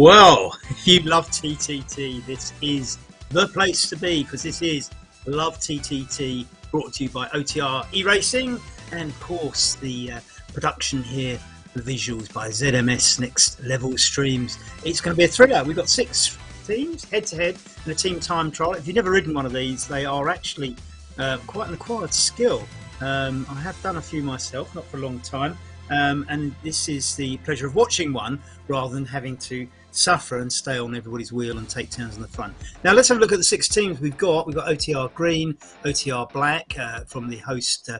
Well, if you love TTT, this is the place to be, because this is Love TTT, brought to you by OTR eRacing, and of course the production here, the visuals by ZMS Next Level Streams. It's going to be a thriller. We've got 6 teams head to head in a team time trial. If you've never ridden one of these, they are actually quite an acquired skill. I have done a few myself, not for a long time, and this is the pleasure of watching one rather than having to suffer and stay on everybody's wheel and take turns on the front. Now let's have a look at the 6 teams we've got. We've got OTR Green, OTR Black from the host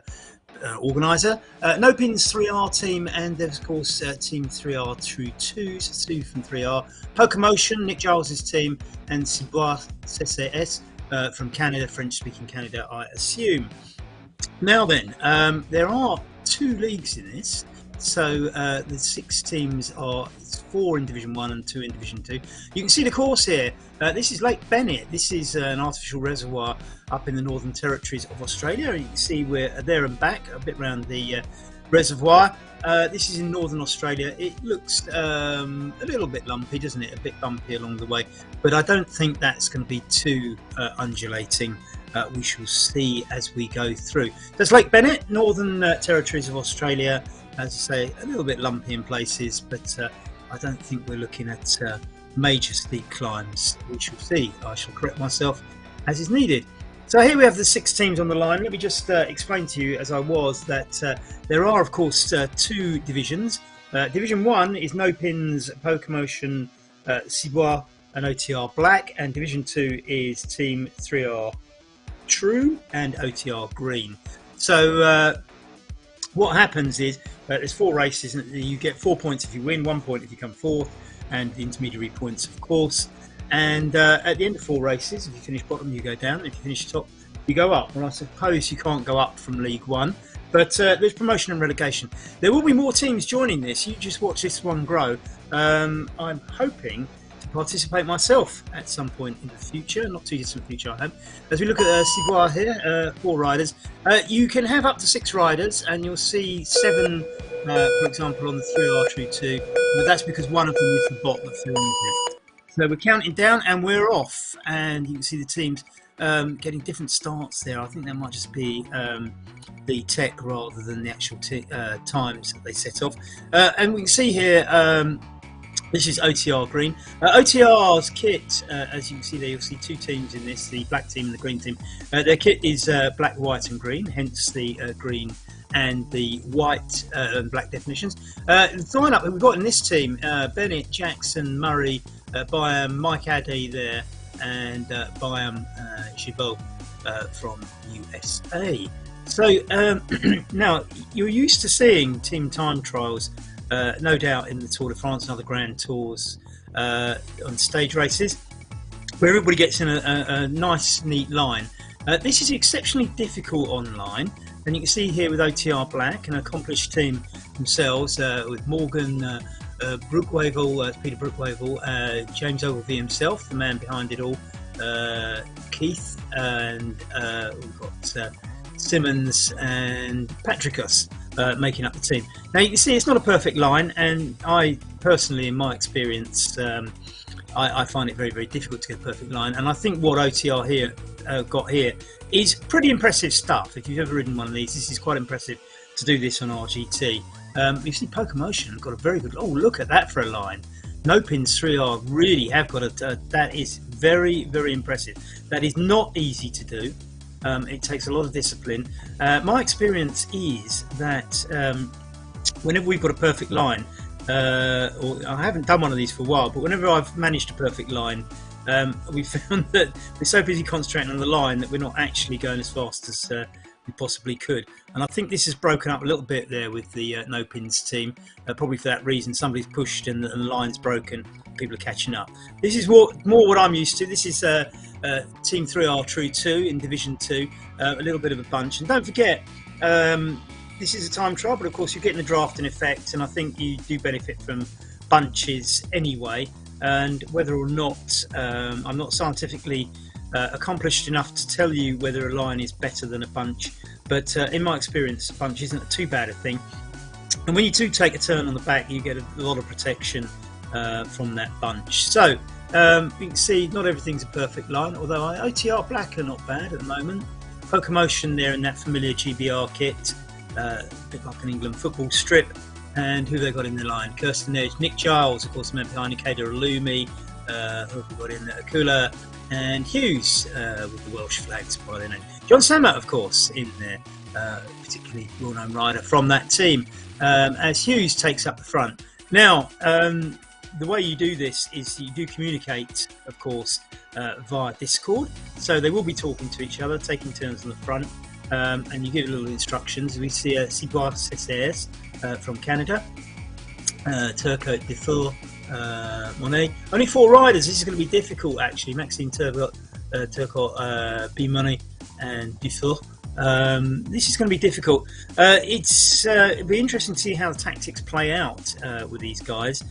organiser, No Pins 3R team, and there's of course Team 3R True 2, so 2 from 3R, Pokemotion, Nick Giles's team, and Cibois CCS from Canada, French speaking Canada I assume. Now then, there are 2 leagues in this. So the 6 teams are 4 in Division 1 and 2 in Division 2. You can see the course here. This is Lake Bennett. This is an artificial reservoir up in the Northern Territories of Australia. You can see we're there and back, a bit around the reservoir. This is in Northern Australia. It looks a little bit lumpy, doesn't it? A bit bumpy along the way. But I don't think that's going to be too undulating. We shall see as we go through. There's Lake Bennett, Northern Territories of Australia. As I say, a little bit lumpy in places, but I don't think we're looking at major steep climbs. We shall see. I shall correct myself as is needed. So here we have the 6 teams on the line. Let me just explain to you, as I was, that there are, of course, 2 divisions. Division 1 is No Pins, Pokemotion, Cibois, and OTR Black, and Division 2 is Team 3R True and OTR Green. So what happens is there's 4 races, and you get 4 points if you win, 1 point if you come 4th, and the intermediary points, of course. And at the end of 4 races, if you finish bottom, you go down. If you finish top, you go up. Well, I suppose you can't go up from League 1, but there's promotion and relegation. There will be more teams joining this. You just watch this one grow. I'm hoping to participate myself at some point in the future, not too distant future, I hope. As we look at Cibois here, 4 riders. You can have up to 6 riders, and you'll see 7, for example, on the 3R True 2, but that's because one of them is the bot that's filming it. So we're counting down and we're off, and you can see the teams getting different starts there. I think that might just be the tech rather than the actual times that they set off. And we can see here, this is OTR Green. OTR's kit, as you can see there, you'll see 2 teams in this, the black team and the green team. Their kit is black, white and green, hence the green and the white and black definitions. The lineup that we've got in this team, Bennett, Jackson, Murray, Byam, Mike Addy there, and Byam Gibot from USA. So now, you're used to seeing team time trials, no doubt in the Tour de France and other Grand Tours on stage races, where everybody gets in a nice, neat line. This is exceptionally difficult online, and you can see here with OTR Black, an accomplished team themselves, with Morgan Brookwavel, Peter Brookwavel, James Ogilvie himself, the man behind it all, Keith, and we've got Simmons and Patricus making up the team. Now you can see it's not a perfect line, and I personally, in my experience, I find it very, very difficult to get a perfect line. And I think what OTR here got here is pretty impressive stuff. If you've ever ridden one of these, this is quite impressive to do this on RGT. You see Pokemotion got a very good, oh look at that for a line. No Pins 3R really have got that is very, very impressive. That is not easy to do. It takes a lot of discipline. My experience is that whenever we've got a perfect line, or I haven't done one of these for a while, but whenever I've managed a perfect line, we found that we're so busy concentrating on the line that we're not actually going as fast as we possibly could. And I think this has broken up a little bit there with the No Pins team, probably for that reason. Somebody's pushed and the line's broken, people are catching up. This is more what I'm used to. This is Team 3R True 2 in Division 2, a little bit of a bunch. And don't forget, this is a time trial, but of course you're getting the draft in effect, and I think you do benefit from bunches anyway. And whether or not, I'm not scientifically accomplished enough to tell you whether a line is better than a bunch, but in my experience, a bunch isn't too bad a thing. And when you do take a turn on the back, you get a lot of protection from that bunch. So you can see not everything's a perfect line, although OTR Black are not bad at the moment. Pokemotion there in that familiar GBR kit, a bit like an England football strip. And who they got in the line? Kirsten Edge, Nick Giles, of course, meant behind Ikeda Illumi, who have we got in there? Akula and Hughes with the Welsh flags by their name. John Sammer, of course, in there, particularly well-known rider from that team, as Hughes takes up the front. Now, the way you do this is you do communicate, of course, via Discord. So they will be talking to each other, taking turns on the front, and you give little instructions. We see Sibois Cesses from Canada, Turco Defoe, Monet. Only 4 riders. This is going to be difficult, actually. Maxime Turco, B-Money, and Defoe. This is going to be difficult. It'll be interesting to see how the tactics play out with these guys,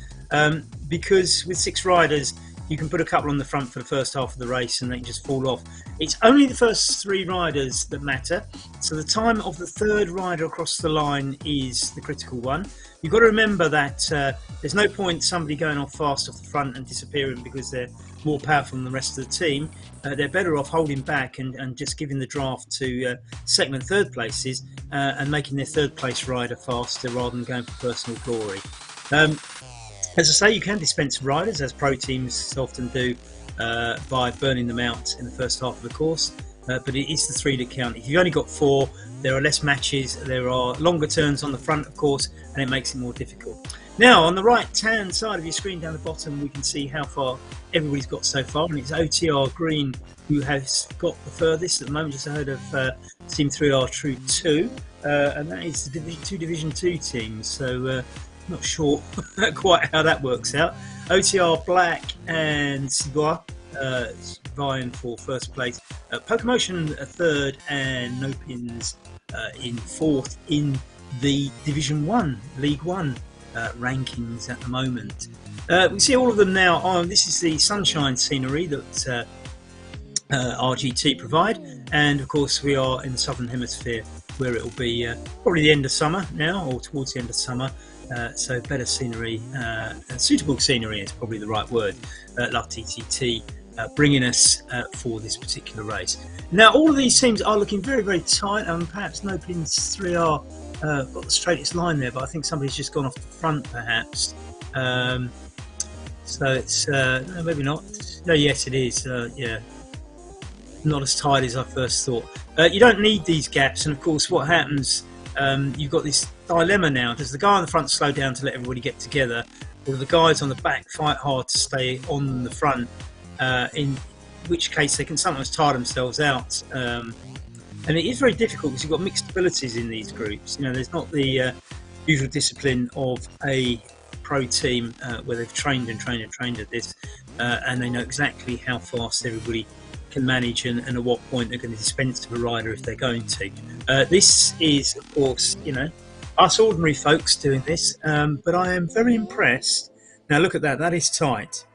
because with 6 riders, you can put a couple on the front for the first half of the race and they can just fall off. It's only the first 3 riders that matter. So the time of the 3rd rider across the line is the critical one. You've got to remember that there's no point somebody going off fast off the front and disappearing because they're more powerful than the rest of the team. They're better off holding back and just giving the draft to 2nd and 3rd places and making their 3rd place rider faster rather than going for personal glory. As I say, you can dispense riders, as pro teams often do, by burning them out in the first half of the course. But it is the 3 that count. If you've only got 4, there are less matches, there are longer turns on the front, of course, and it makes it more difficult. Now, on the right-hand side of your screen down the bottom, we can see how far everybody's got so far, and it's OTR Green who has got the furthest at the moment, just ahead of Team 3R True 2, and that is the Division 2 teams. So not sure quite how that works out. OTR Black and Sibois vying for 1st place. Pokemotion 3rd and No Pins in 4th in the Division 1, League 1 rankings at the moment. We see all of them now. This is the sunshine scenery that RGT provide, and of course we are in the Southern Hemisphere where it will be probably the end of summer now, or towards the end of summer. So better scenery, suitable scenery is probably the right word. Love TTT bringing us for this particular race. Now all of these teams are looking very, very tight, and perhaps No Pins 3R got the straightest line there, but I think somebody's just gone off the front perhaps. So it's no, maybe not. No, yes it is. Yeah, not as tight as I first thought. You don't need these gaps, and of course what happens, you've got this dilemma now. Does the guy on the front slow down to let everybody get together, or do the guys on the back fight hard to stay on the front, in which case they can sometimes tire themselves out. And it is very difficult because you've got mixed abilities in these groups. You know, there's not the usual discipline of a pro team where they've trained at this, and they know exactly how fast everybody can manage and at what point they're going to dispense to a rider if they're going to. This is, of course, you know, us ordinary folks doing this, but I am very impressed. Now look at that, that is tight.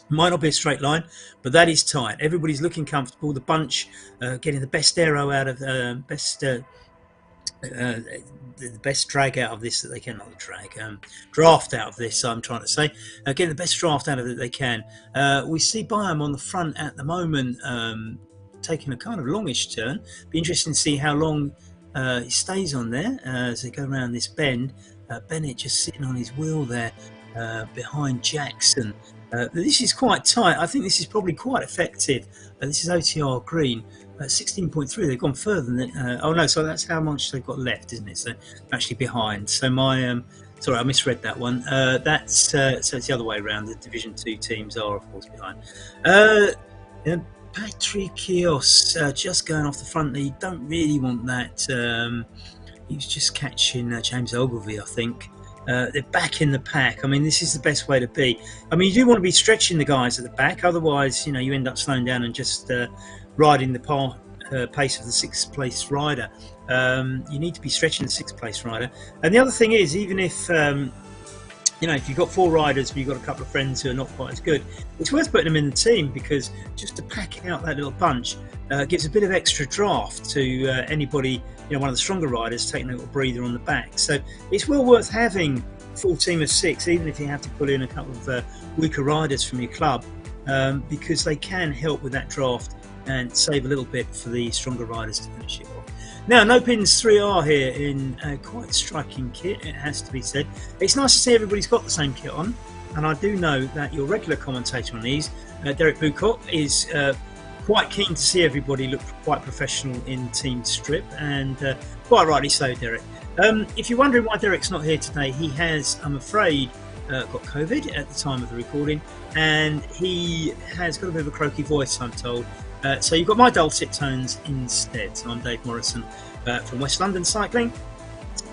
Might not be a straight line, but that is tight. Everybody's looking comfortable. The bunch getting the best aero out of the best drag out of this that they can. Not the drag, draft out of this. I'm trying to say, getting the best draft out of it they can. We see Biome on the front at the moment, taking a kind of longish turn. Be interesting to see how long he stays on there as they go around this bend. Bennett just sitting on his wheel there behind Jackson. This is quite tight. I think this is probably quite effective. This is OTR Green. 16.3, they've gone further than that. Oh no, so that's how much they've got left, isn't it? So actually behind. So my sorry, I misread that one. That's so it's the other way around. The Division 2 teams are of course behind. Patricios just going off the front there. You don't really want that. He was just catching James Ogilvie, I think. They're back in the pack. I mean, this is the best way to be. I mean, you do want to be stretching the guys at the back, otherwise, you know, you end up slowing down and just riding the pace of the 6th place rider. You need to be stretching the 6th place rider. And the other thing is, even if you know, if you've got 4 riders but you've got a couple of friends who are not quite as good, it's worth putting them in the team, because just to pack out that little bunch gives a bit of extra draft to anybody, you know, one of the stronger riders taking a little breather on the back. So it's well worth having full team of 6, even if you have to pull in a couple of weaker riders from your club, because they can help with that draft and save a little bit for the stronger riders to finish it off. Now, No Pins 3R here in a quite striking kit, it has to be said. It's nice to see everybody's got the same kit on, and I do know that your regular commentator on these, Derek Bucott, is quite keen to see everybody look quite professional in team strip, and quite rightly so, Derek. If you're wondering why Derek's not here today, he has, I'm afraid, got COVID at the time of the recording, and he has got a bit of a croaky voice, I'm told. So you've got my dulcet tones instead. So I'm Dave Morrison from West London Cycling,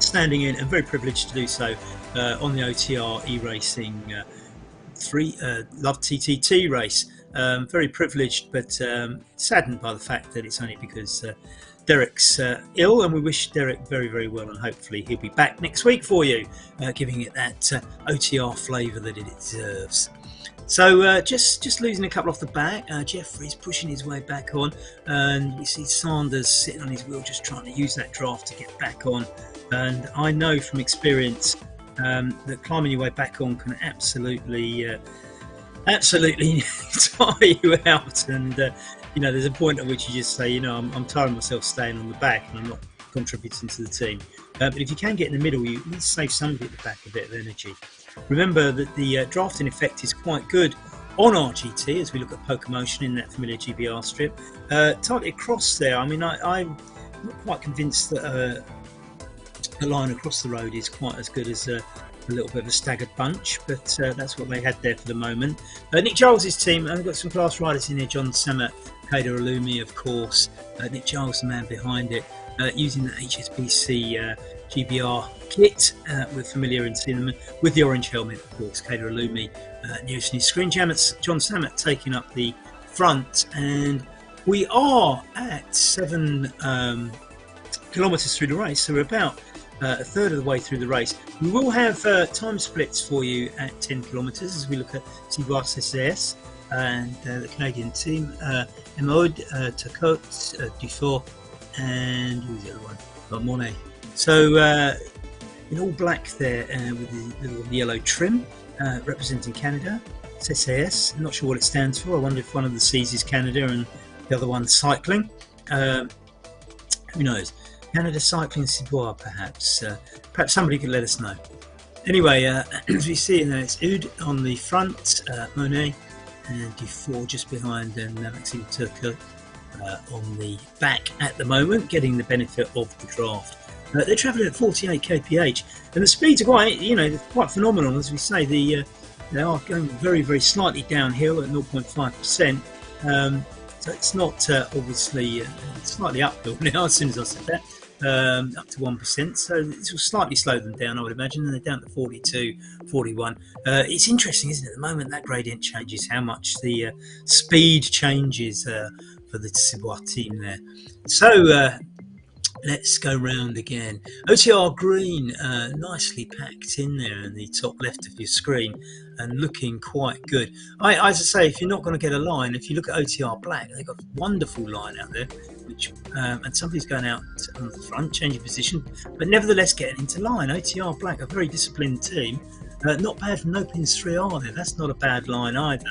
standing in and very privileged to do so on the OTR e-racing Love TTT race. Very privileged, but saddened by the fact that it's only because Derek's ill, and we wish Derek very, very well, and hopefully he'll be back next week for you, giving it that OTR flavour that it deserves. So just losing a couple off the back. Jeffrey's pushing his way back on, and you see Sanders sitting on his wheel just trying to use that draft to get back on. And I know from experience that climbing your way back on can absolutely tire you out. And there's a point at which you just say, I'm tiring myself staying on the back and I'm not contributing to the team. But if you can get in the middle, you need to save somebody at the back a bit of energy. Remember that the drafting effect is quite good on RGT as we look at Pokemotion in that familiar GBR strip. Tightly across there, I mean, I'm not quite convinced that a line across the road is quite as good as a little bit of a staggered bunch, but that's what they had there for the moment. Nick Giles' team, I've got some class riders in here. John Samet, Kader Alumi, of course. Nick Giles, the man behind it, using the HSBC GBR kit. We're familiar in seeing them with the orange helmet, of course. Kader Alumi nearest his screen. John Samet taking up the front, and we are at 7 kilometres through the race, so we're about a third of the way through the race. We will have time splits for you at 10 kilometres as we look at Ciboire CCS and the Canadian team, Emode, Tacote, Dufour, and who's the other one? Monet. So in all black there with the little yellow trim representing Canada. CCS, I'm not sure what it stands for. I wonder if one of the C's is Canada and the other one's cycling. Who knows? Canada Cycling Ciboire, perhaps. Perhaps somebody could let us know. Anyway, as we see there, it's Oud on the front, Monet and Dufour just behind, and Maxime Turcot on the back at the moment, getting the benefit of the draft. They're travelling at 48 kph, and the speeds are quite phenomenal. As we say, they are going very, very slightly downhill at 0.5%. So it's not obviously slightly uphill now. As soon as I said that. Up to 1%, so this will slightly slow them down, I would imagine, and they're down to 42, 41. It's interesting, isn't it? At the moment, that gradient changes how much the speed changes for the Ciboire team there. So let's go round again. OTR green, nicely packed in there in the top left of your screen and looking quite good. As I say, if you're not going to get a line, if you look at OTR black, they've got a wonderful line out there, which and somebody's going out on the front, changing position, but nevertheless getting into line. OTR black, a very disciplined team. Not bad from No Pins 3R there. That's not a bad line either.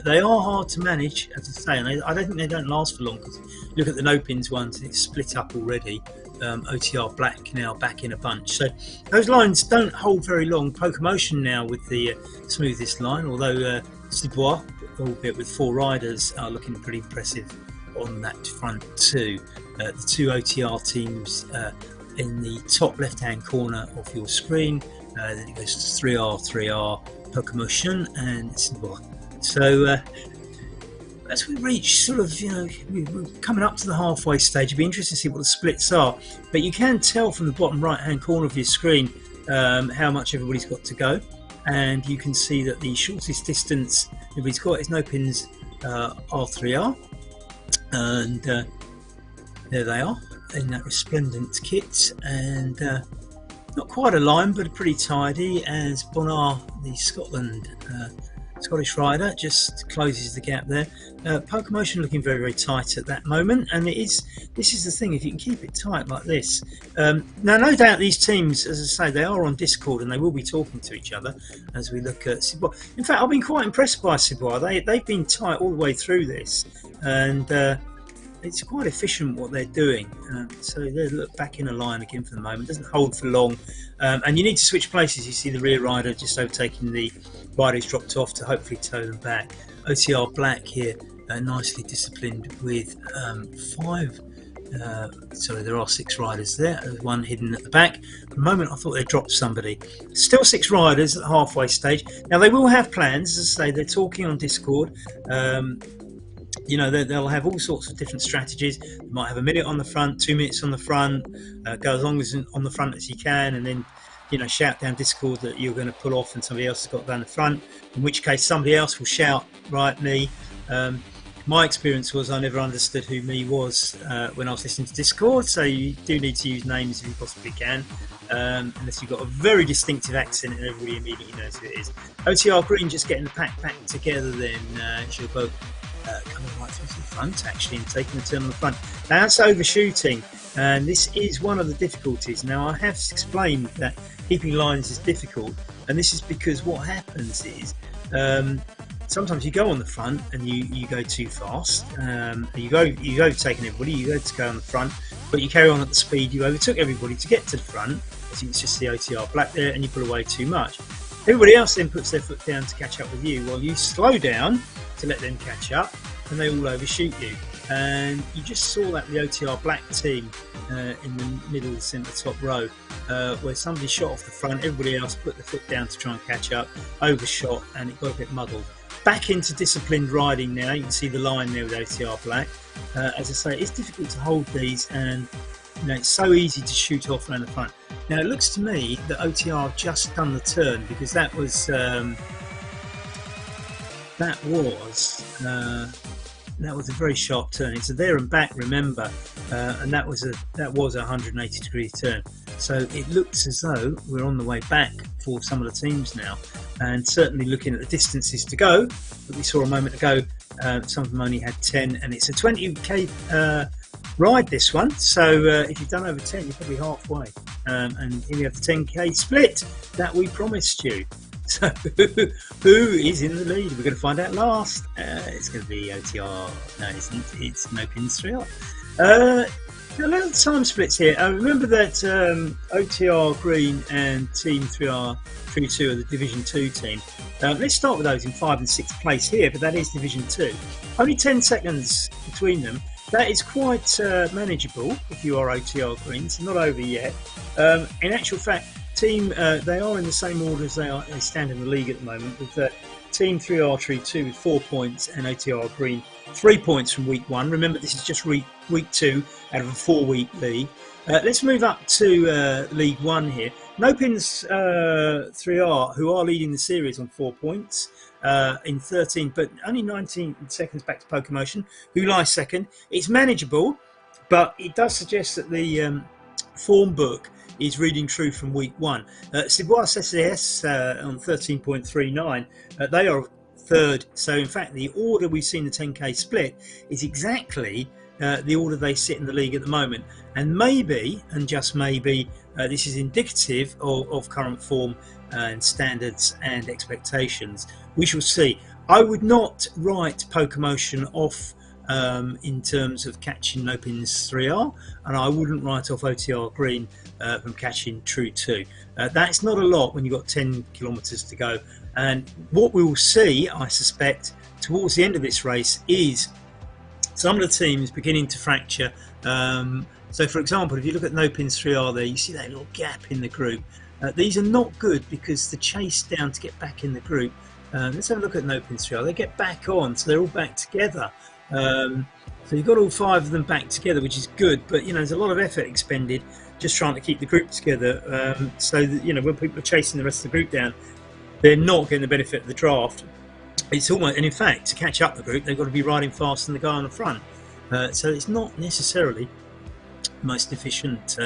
They are hard to manage, as I say, and I don't think they don't last for long, because look at the No Pins ones, it's split up already. OTR black now back in a bunch, so those lines don't hold very long. Pokemotion now with the smoothest line, although Ciboire, albeit with 4 riders, are looking pretty impressive on that front too. The 2 OTR teams in the top left hand corner of your screen, then it goes to 3R, Pokemotion and Ciboire. So as we reach sort of, we're coming up to the halfway stage. It'd be interesting to see what the splits are, but you can tell from the bottom right hand corner of your screen how much everybody's got to go, and you can see that the shortest distance everybody's got is No Pins R3R, and there they are in that resplendent kit, and not quite a line but pretty tidy as Bonar, the Scotland Scottish rider just closes the gap there. Pokemotion looking very, very tight at that moment, and this is the thing, if you can keep it tight like this. Now, no doubt these teams, as I say, they are on Discord and they will be talking to each other as we look at Ciboire. In fact, I've been quite impressed by Ciboire. They've been tight all the way through this, and it's quite efficient what they're doing. So they look back in a line again for the moment. Doesn't hold for long, and you need to switch places. You see the rear rider just overtaking the rider who's dropped off to hopefully tow them back. OTR Black here, nicely disciplined with 5. Sorry, there are 6 riders there. There's one hidden at the back. For the moment, I thought they dropped somebody. Still 6 riders at the halfway stage. Now they will have plans, as I say. They're talking on Discord. You know, they'll have all sorts of different strategies. They might have a minute on the front, 2 minutes on the front, go as long as on the front as you can, and then, you know, shout down Discord that you're going to pull off and somebody else has got down the front, in which case somebody else will shout, right, me. My experience was I never understood who me was when I was listening to Discord, so you do need to use names if you possibly can, unless you've got a very distinctive accent and everybody immediately knows who it is. OTR Green just getting the pack back together then, she'll both coming right through to the front actually and taking a turn on the front. Now that's overshooting, and this is one of the difficulties. Now I have explained that keeping lines is difficult, and this is because what happens is sometimes you go on the front and you go too fast. You go taking everybody, you go to go on the front, but you carry on at the speed you overtook everybody to get to the front. I think it's just the OTR Black there, and you pull away too much. Everybody else then puts their foot down to catch up with you, while you slow down to let them catch up, and they all overshoot you. And you just saw that the OTR Black team in the middle centre top row, where somebody shot off the front, everybody else put their foot down to try and catch up, overshot, and it got a bit muddled. Back into disciplined riding now. You can see the line there with OTR Black. As I say, it's difficult to hold these, and you know, it's so easy to shoot off around the front. Now it looks to me that OTR have just done the turn, because that was a very sharp turn. It's a there and back, remember, and that was a 180-degree turn. So it looks as though we're on the way back for some of the teams now, and certainly looking at the distances to go that we saw a moment ago, some of them only had 10, and it's a 20k ride, this one. So if you've done over 10, you're probably halfway, and here we have the 10k split that we promised you. So who is in the lead? We're going to find out last. It's going to be OTR. No, it isn't. It's No Pins 3R. A little time splits here. Remember that OTR Green and Team 3R 3-2 are the Division 2 team. Let's start with those in 5th and 6th place here, but that is Division 2. Only 10 seconds between them. That is quite manageable if you are OTR Green. It's not over yet. In actual fact, Team, they are in the same order as they stand in the league at the moment, with Team 3R 3-2 with 4 points and OTR Green 3 points from week 1. Remember, this is just week 2 out of a 4-week league. Let's move up to League 1 here. No Pins 3R, who are leading the series on 4 points in 13, but only 19 seconds back to Pokemotion, who lies second. It's manageable, but it does suggest that the form book is reading true from week 1. Ciboire SAS on 13.39, they are third. So in fact, the order we've seen the 10k split is exactly the order they sit in the league at the moment. And maybe, and just maybe, this is indicative of current form and standards and expectations. We shall see. I would not write Pokemotion off in terms of catching No Pins 3R, and I wouldn't write off OTR Green from catching True 2. That's not a lot when you've got 10 kilometres to go, and what we will see, I suspect, towards the end of this race is some of the teams beginning to fracture. So for example, if you look at No Pins 3R there, you see that little gap in the group. These are not good, because the chase down to get back in the group, let's have a look at No Pins 3R. They get back on, so they're all back together. So you've got all 5 of them back together, which is good, but you know, there's a lot of effort expended just trying to keep the group together, so that, you know, when people are chasing the rest of the group down, they're not getting the benefit of the draft. It's almost, and in fact, to catch up the group, they've got to be riding faster than the guy on the front. So it's not necessarily the most efficient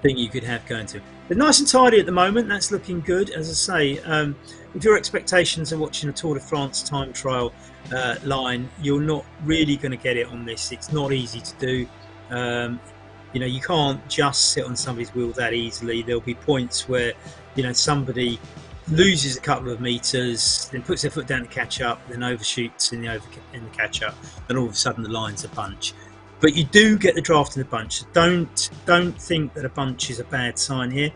thing you could have going to. they're nice and tidy at the moment. That's looking good. As I say, if your expectations are watching a Tour de France time trial line, you're not really going to get it on this. It's not easy to do. You can't just sit on somebody's wheel that easily. There'll be points where, somebody loses a couple of meters, then puts their foot down to catch up, then overshoots in the catch up, and all of a sudden the line's a bunch. But you do get the draft in a bunch. So don't think that a bunch is a bad sign here.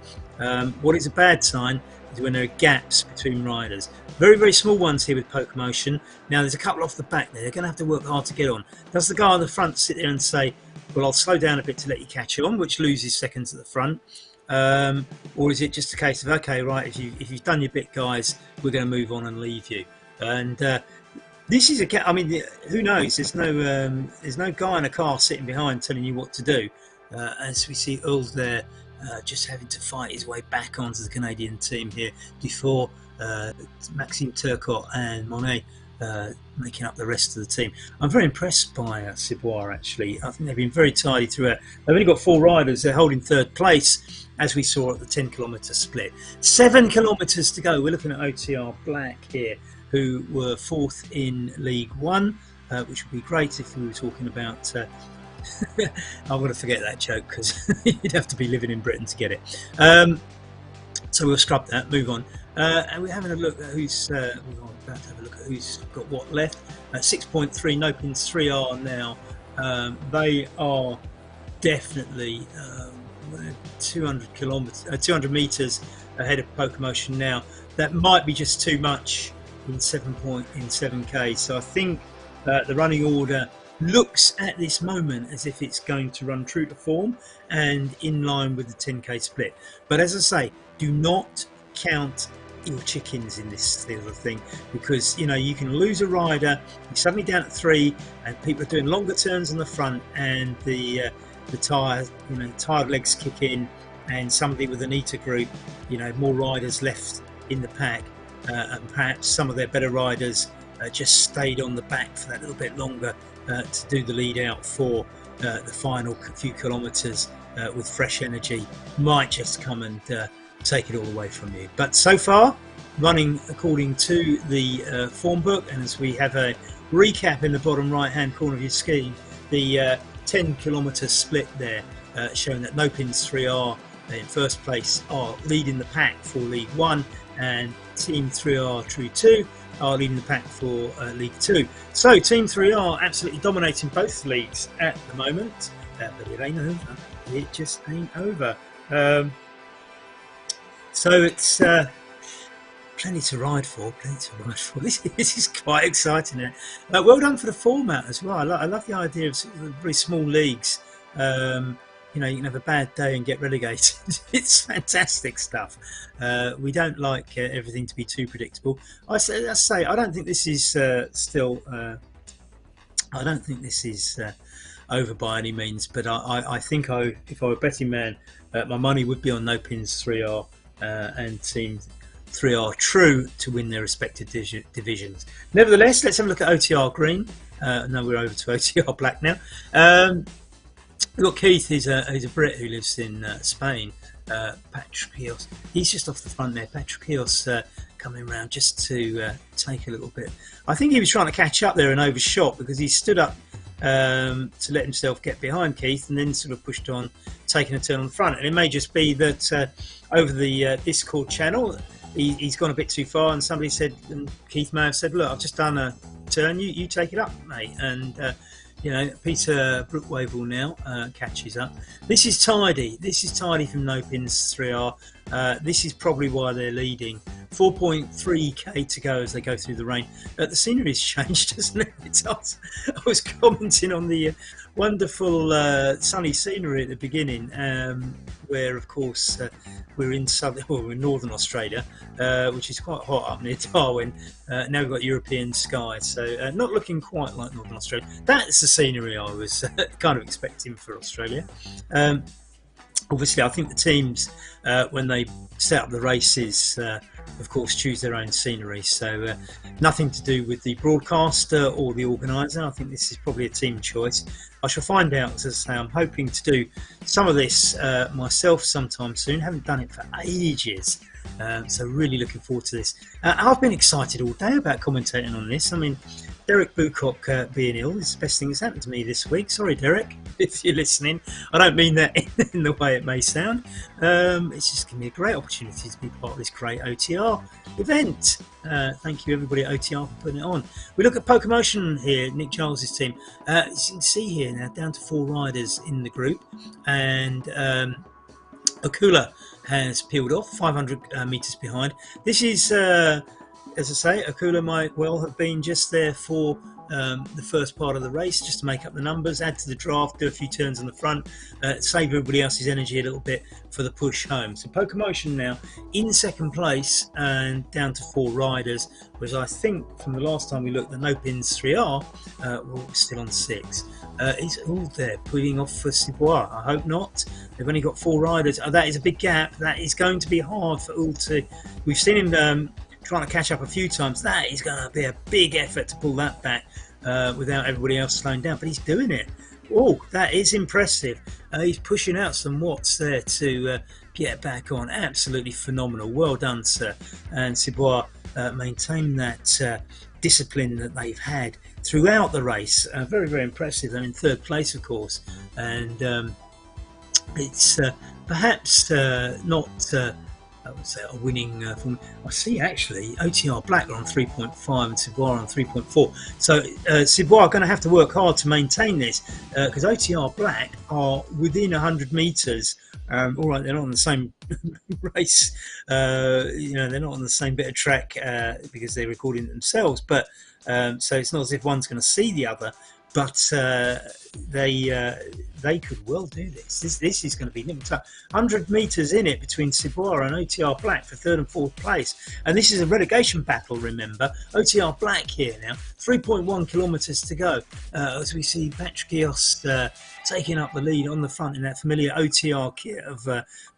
What is a bad sign is when there are gaps between riders. Very, very small ones here with poker motion. Now there's a couple off the back there. They're going to have to work hard to get on. Does the guy on the front sit there and say, well, I'll slow down a bit to let you catch on, which loses seconds at the front? Or is it just a case of, okay, right, if you've done your bit, guys, we're going to move on and leave you? And this is I mean, who knows? There's no guy in a car sitting behind telling you what to do. As we see Earls there, just having to fight his way back onto the Canadian team here before Maxime Turcot and Monet making up the rest of the team. I'm very impressed by Ciboire, actually. I think they've been very tidy throughout. They've only got 4 riders. They're holding 3rd place, as we saw at the 10-kilometre split. 7 kilometres to go. We're looking at OTR Black here, who were 4th in League One, which would be great if we were talking about... I'm going to forget that joke because you'd have to be living in Britain to get it. So we'll scrub that, move on. And we're having a look at who's we're about to have a look at who's got what left. 6.3, no pins 3R now. They are definitely 200 meters ahead of Poker Motion now. That might be just too much in 7K. So I think the running order looks at this moment as if it's going to run true to form and in line with the 10K split. But as I say, do not count your chickens in this sort of thing, because you can lose a rider, you're suddenly down at 3 and people are doing longer turns on the front, and the tired legs kick in, and somebody with an ETA group, more riders left in the pack, and perhaps some of their better riders just stayed on the back for that little bit longer to do the lead out for the final few kilometres with fresh energy, might just come and take it all away from you. But so far, running according to the form book, and as we have a recap in the bottom right hand corner of your screen, the 10-kilometre split there, showing that No Pins 3R in first place are leading the pack for League 1, and Team 3R True 2 are leading the pack for League 2. So Team 3R absolutely dominating both leagues at the moment, but it ain't over. It just ain't over. So it's plenty to ride for. This is quite exciting. Well done for the format as well. I love the idea of sort of very small leagues. You can have a bad day and get relegated. It's fantastic stuff. We don't like everything to be too predictable. I say I don't think this is still. I don't think this is over by any means. But I think if I were a betting man, my money would be on No Pins 3R and Team 3R True to win their respective divisions. Nevertheless, let's have a look at OTR Green. No, we're over to OTR Black now. We've got Keith. He's a Brit who lives in Spain. Patrikios, he's just off the front there. Patrikios coming around just to take a little bit. I think he was trying to catch up there and overshot, because he stood up to let himself get behind Keith and then sort of pushed on, taking a turn on the front. And it may just be that over the Discord channel, he's gone a bit too far, and somebody said, and Keith may have said, look, I've just done a turn, you take it up, mate. And Peter Brookwavell now catches up. This is tidy from No Pins 3R. This is probably why they're leading. 4.3k to go as they go through the rain. The scenery's changed, hasn't it? I was commenting on the wonderful sunny scenery at the beginning, where of course we're in northern Australia, which is quite hot up near Darwin. Now we've got European skies, so not looking quite like northern Australia. That's the scenery I was kind of expecting for Australia. Obviously, I think the teams, when they set up the races, of course, choose their own scenery. So nothing to do with the broadcaster or the organiser. I think this is probably a team choice. I shall find out. As I say, I'm hoping to do some of this myself sometime soon. Haven't done it for ages. So really looking forward to this. I've been excited all day about commentating on this. I mean, Derek Bucock being ill is the best thing that's happened to me this week. Sorry, Derek, if you're listening. I don't mean that in the way it may sound. It's just given me a great opportunity to be part of this great OTR event. Thank you, everybody at OTR, for putting it on. We look at Pokemotion here, Nick Giles' team. As you can see here now, down to 4 riders in the group. And Akula has peeled off, 500 metres behind. This is, as I say, Akula might well have been just there for the first part of the race, just to make up the numbers, add to the draft, do a few turns on the front, save everybody else's energy a little bit for the push home. So Pokemotion now in second place and down to 4 riders, whereas I think from the last time we looked, the No Pins 3R were still on 6. Is all there putting off for Cibois? I hope not. They've only got 4 riders. That is a big gap. That is going to be hard for all to. We've seen him trying to catch up a few times. That is going to be a big effort to pull that back without everybody else slowing down. But he's doing it. Oh, that is impressive. He's pushing out some watts there to get back on. Absolutely phenomenal. Well done, sir. And Cibois maintained that discipline that they've had throughout the race. Very, very impressive. They're in 3rd place, of course. And it's perhaps not... I would say a winning form. I see actually OTR Black are on 3.5 and Cibois on 3.4. So Cibois are going to have to work hard to maintain this because OTR Black are within 100 metres. All right, they're not on the same race. They're not on the same bit of track because they're recording it themselves. But so it's not as if one's going to see the other. But they could well do this. This is going to be tough. 100 metres in it between Cibois and OTR Black for 3rd and 4th place. And this is a relegation battle, remember. OTR Black here now, 3.1 kilometres to go. As we see Patrick Eos taking up the lead on the front in that familiar OTR kit of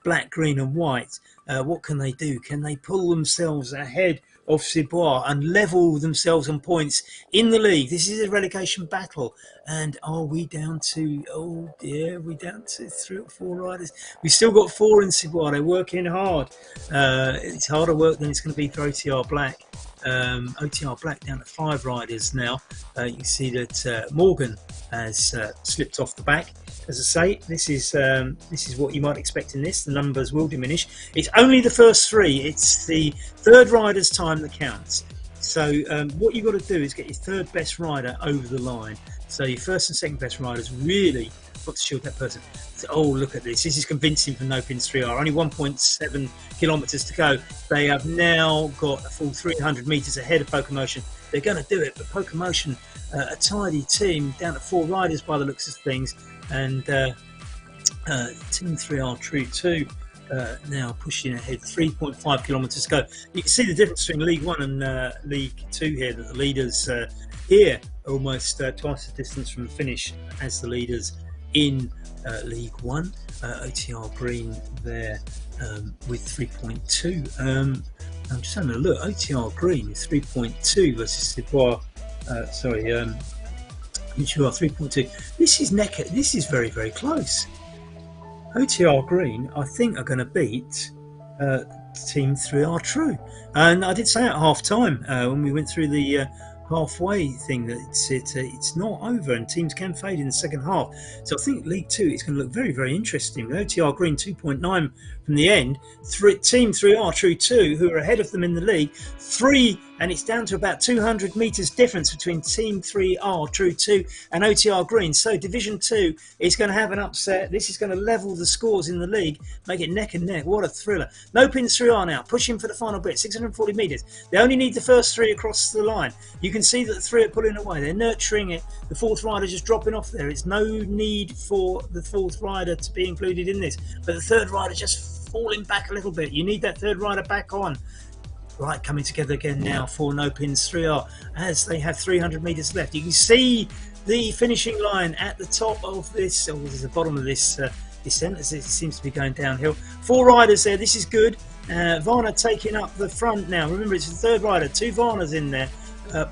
black, green and white. What can they do? Can they pull themselves ahead of Cibois and level themselves on points in the league? This is a relegation battle. And are we down to, oh dear, we're down to 3 or 4 riders. We've still got 4 in Cibois. They're working hard. It's harder work than it's going to be for OTR Black. OTR Black down to 5 riders now. You can see that Morgan has slipped off the back. As I say, this is what you might expect in this. The numbers will diminish. It's only the first 3. It's the 3rd rider's time that counts. So what you've got to do is get your 3rd best rider over the line. So your 1st and 2nd best riders really got to shield that person. So, oh, look at this. This is convincing for No Pins 3R. Only 1.7 kilometres to go. They have now got a full 300 metres ahead of Pokemotion. They're going to do it, but Pokemotion, a tidy team, down to 4 riders by the looks of things. And Team 3R True 2 now pushing ahead, 3.5 kilometres to go. You can see the difference between League 1 and League 2 here, that the leaders here are almost twice the distance from the finish as the leaders in League 1. OTR Green there with 3.2. I'm just having a look. OTR Green is 3.2 versus Cibois. You are 3.2. This is very, very close. OTR Green, I think, are going to beat Team 3R True. And I did say at half time when we went through the halfway thing that it's not over and teams can fade in the second half. So I think League 2 is going to look very, very interesting. OTR Green 2.9 from the end. Team 3R True 2, who are ahead of them in the league, 3, and it's down to about 200 metres difference between Team 3R True 2 and OTR Green. So Division 2 is going to have an upset. This is going to level the scores in the league, make it neck and neck. What a thriller. No Pins 3R now, pushing for the final bit, 640 metres. They only need the first 3 across the line. You can see that the 3 are pulling away. They're nurturing it. The 4th rider just dropping off there. It's no need for the 4th rider to be included in this. But the 3rd rider just falling back a little bit. You need that 3rd rider back on. Right, coming together again now for No Pins 3R as they have 300 metres left. You can see the finishing line at the top of this, or the bottom of this descent, as it seems to be going downhill. 4 riders there. This is good. Varna taking up the front now. Remember, it's the third rider. 2 Varnas in there.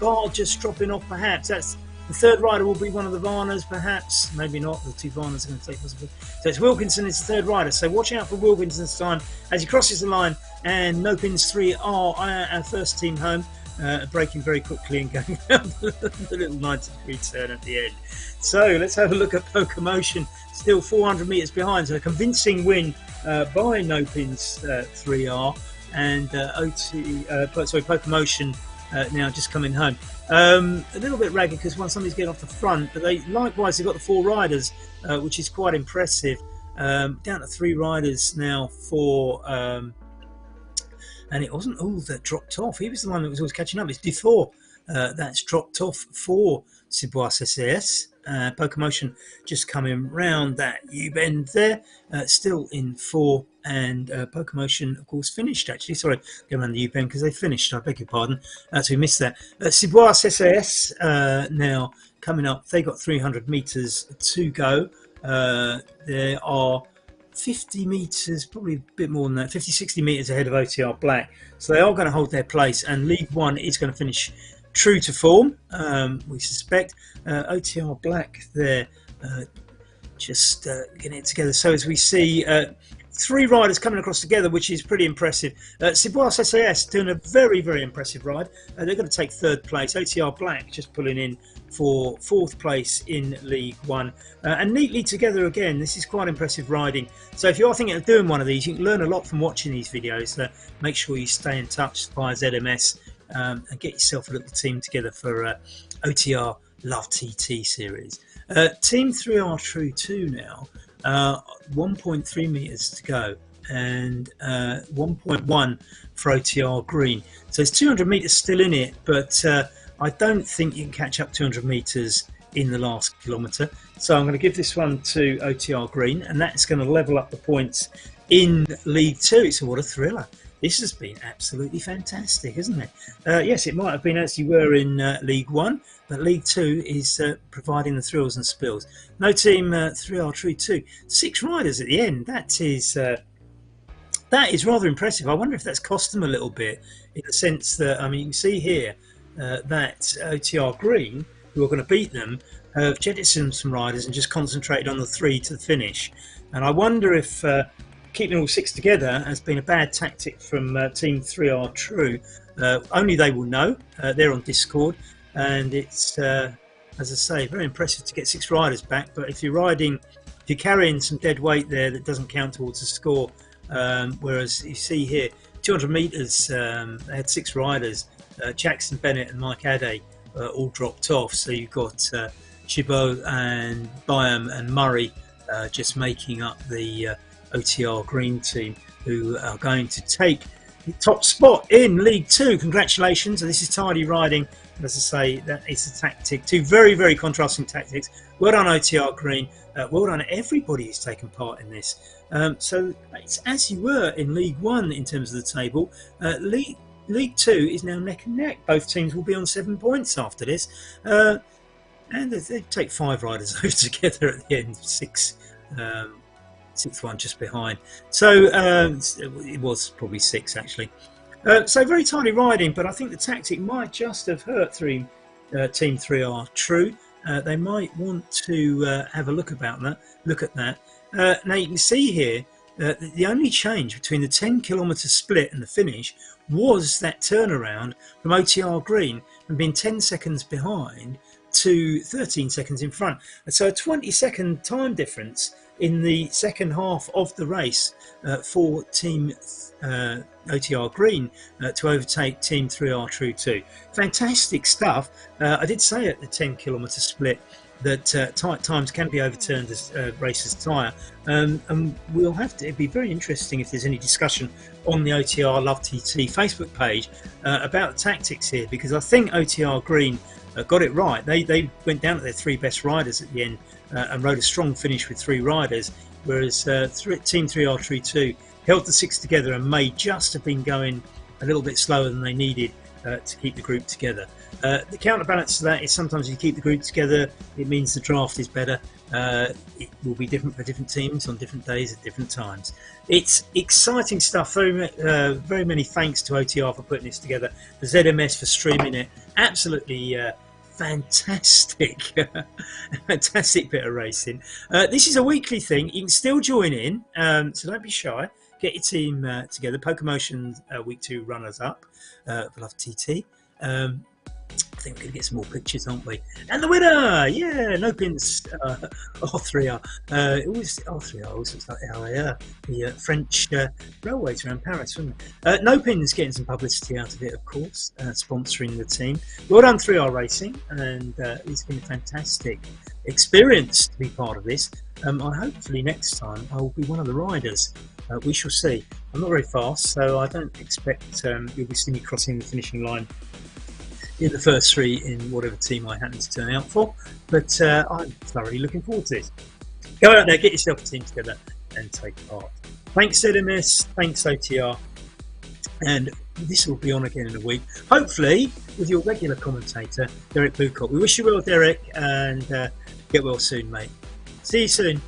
Bar just dropping off, perhaps. That's the third rider will be one of the Varnas, perhaps. Maybe not. The 2 Varnas are going to take possibly. So it's Wilkinson is the third rider. So watch out for Wilkinson's time as he crosses the line. And No Pins 3 are our first team home. Braking very quickly and going down the little 90-degree turn at the end. So let's have a look at Poker Motion, still 400 metres behind. So a convincing win by No Pins 3R and Poker Motion now just coming home. A little bit ragged because somebody's getting off the front, but they've got the 4 riders, which is quite impressive. Down to 3 riders now for. And it wasn't all that dropped off. He was the one that was always catching up. It's Dufour that's dropped off for Cibois SAS. Poker Motion just coming round that U-bend there. Still in 4. And Poker Motion, of course, finished actually. Sorry, going around the U-bend because they finished. I beg your pardon. So we missed that. Cibois SAS now coming up. They got 300 metres to go. There are 50 metres, probably a bit more than that, 50-60 metres ahead of OTR Black. So they are going to hold their place, and League One is going to finish true to form, we suspect. OTR Black there just getting it together. So as we see 3 riders coming across together, which is pretty impressive. Cibois SAS doing a very, very impressive ride. They're going to take 3rd place. OTR Black just pulling in for 4th place in League One. And neatly together again. This is quite impressive riding. So if you are thinking of doing one of these, you can learn a lot from watching these videos. Make sure you stay in touch via ZMS and get yourself a little team together for OTR Love TT series. Team 3R True 2 now. 1.3 metres to go and 1.1 for OTR Green. So it's 200 metres still in it, but I don't think you can catch up 200 metres in the last kilometre. So I'm going to give this one to OTR Green, and that's going to level up the points in League 2. So what a thriller. This has been absolutely fantastic, isn't it? Yes, it might have been as you were in League 1, but League 2 is providing the thrills and spills. No Team 3R True 2. 6 riders at the end. That is rather impressive. I wonder if that's cost them a little bit, in the sense that, I mean, you can see here that OTR Green, who are going to beat them, have jettisoned some riders and just concentrated on the 3 to the finish. And I wonder if keeping all 6 together has been a bad tactic from Team 3R True. Only they will know. They're on Discord, and it's, as I say, very impressive to get 6 riders back. But if you're carrying some dead weight there, that doesn't count towards the score. Whereas you see here, 200 metres, they had 6 riders. Jackson Bennett and Mike Adey all dropped off. So you've got Chabot and Byam and Murray just making up the OTR Green team, who are going to take the top spot in League 2. Congratulations. And this is tidy riding. And as I say, that is the tactic. 2 very, very contrasting tactics. Well done, OTR Green. Well done, everybody who's taken part in this. So it's as you were in League 1 in terms of the table. League 2 is now neck and neck. Both teams will be on 7 points after this. And they take 5 riders over together at the end. 6th one just behind. So it was probably 6 actually. So very tidy riding, but I think the tactic might just have hurt Team 3R True. They might want to have a look at that. Now you can see here the only change between the 10-kilometre split and the finish was that turnaround from OTR Green from being 10 seconds behind to 13 seconds in front. And so a 20-second time difference in the second half of the race for Team OTR Green to overtake Team 3R True 2. Fantastic stuff. I did say at the 10-kilometre split that tight times can be overturned as races tire, and we'll have to. It'd be very interesting if there's any discussion on the OTR Love TT Facebook page about the tactics here, because I think OTR Green got it right. They went down to their 3 best riders at the end and rode a strong finish with 3 riders, whereas Team 3R True 2 held the 6 together and may just have been going a little bit slower than they needed to keep the group together. The counterbalance to that is sometimes you keep the group together, it means the draft is better. It will be different for different teams on different days at different times. It's exciting stuff. Very many thanks to OTR for putting this together, the ZMS for streaming it. Absolutely fantastic, fantastic bit of racing. This is a weekly thing. You can still join in, so don't be shy. Get your team together. PokeMotion Week 2 runners up for Love TT. I think we're going to get some more pictures, aren't we? And the winner, yeah, no pins, R3R. It was R3R, also it's like the French railways around Paris, wasn't it? No pins getting some publicity out of it, of course, sponsoring the team. Well done, 3R Racing, and it's been a fantastic experience to be part of this. Hopefully next time I will be one of the riders. We shall see. I'm not very fast, so I don't expect you'll be seeing me crossing the finishing line in the first 3 in whatever team I happen to turn out for, but I'm thoroughly looking forward to this. Go out there, get yourself a team together and take part. Thanks ZMS, thanks OTR, and this will be on again in a week, hopefully with your regular commentator Derek Bucott. We wish you well, Derek, and get well soon, mate. See you soon.